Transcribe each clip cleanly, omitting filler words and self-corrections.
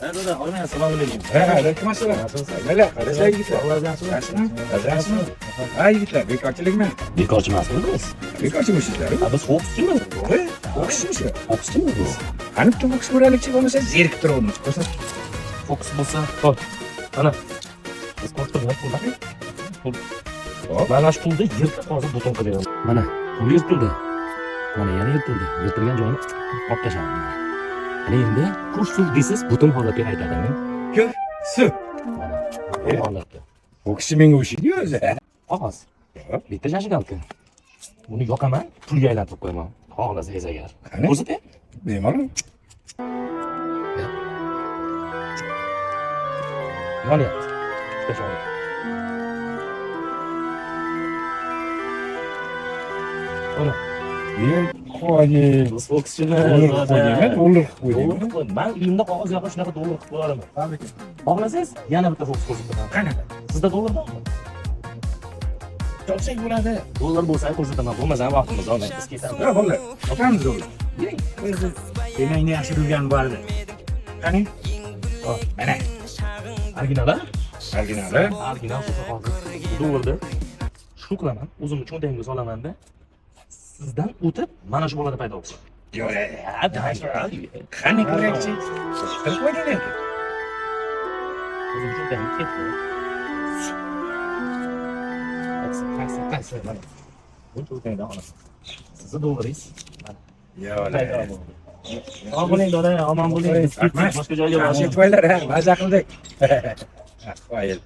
Dada, assalomu alaykum. Alaykum assalom. Mayli, qarasay yigitlar. Yaxshimi? Yaxshimi? Ha yigitlar, bekorchilikmi? Bekorchi emasmiz biz. Bekorchimisizlar? Biz fokuschimiz. O'qishmisizlar? Fokuschimiz biz. Qani bitta fokus ko'raylikchi bo'lmasa, zerikib turamiz. Ko'rsat. Fokus bo'lsa, hop. Mana. Biz ko'rtirib qo'ydik. Mana shu pulni yirtib hozir buton qilyapmiz. Mana, pul yirtildi. Mana yana yirtildi. Yirtilgan joyini olib tashladim. Ana endi kursiz desiz butun holatga qaytadi. Ko'r, suv. Mana, bu holatda. Fokuschi menga o'xshaydi o'zi. Qog'oz. Bitta jashigalka. Buni yoqaman, pulga aylantirib qo'yaman. Xohlasangiz agar. Qani? Ko'rsating. Bemalol. Yonyapti. Tashlab. Mana. Qo'ying. Biz fokuschimiz. Dollar qo'ying. Men uyimda qog'oz yoqib shunaqa dollar qilib qo'yaman. Xohlasangiz yana bitta fokus ko'rsataman. Qanaqa? Sizda dollar bormi? Topsak bo'ladi. Dollar bo'lsa ko'rsataman. Bo'lmasa vaqtimiz olmaydi. Biz ketamiz. Ha, bo'ladi. Topamiz dollar. Demakni yaxshi yurgan bordi. Qani? Hop. Mana. Original-a? Originali. Original hozir dollarda shu qilaman. O'zimni cho'ntagimga solaman-da. Sizdan o'tib mana shu bolada paydo bo'lsin. Yo'q. Qani ko'rakchi? Qilib qo'ygan endi. O'zimni cho'ntagimga ketdi. Qaysi mana. Bu cho'ntagdan olaman. Sizni dollaringiz mana. Yo'q. Omon bo'ling dada, omon bo'ling. Rahmat. Boshqa joyga Yaxshi boring. qo'ylar, ha, maza qildik. Qo'yil.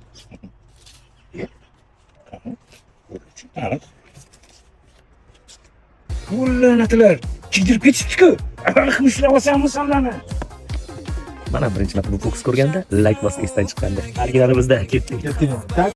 Qo'llanatilar. Kiydirib ketishdi-ku. Qilishlar olsam misollarni. Mana birinchi marta bu fokus ko'rganda like bosib esdan chiqqanda. Originali bizda ketdik.